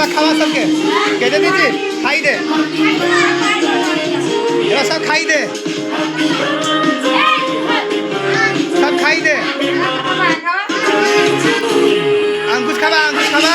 এবার খাওয়া সবকে কেটে দিচ্ছি খাই দে এবার সব খাই দে সব খাই দে আঙ্কুশ খাবা আঙ্কুশ খাবা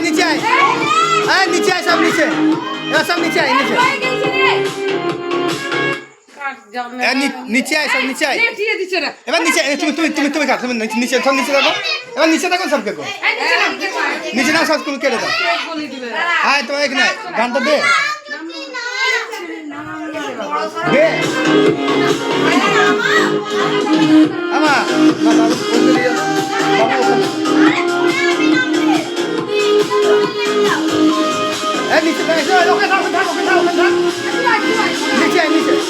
नीचे आए नीचे आए सब नीचे सब नीचे आए नीचे आए सब नीचे आए এবার নিচে তুমি কাট তুমি নিচে সব নিচে দেখো এবার নিচে দেখো সবকে কো নিচে না সব কেটে দাও আয় তো এক না গানটা দে দে আমা বাবা বলে দিও বাবা नीचे नीचे नीचे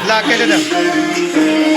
ला के दे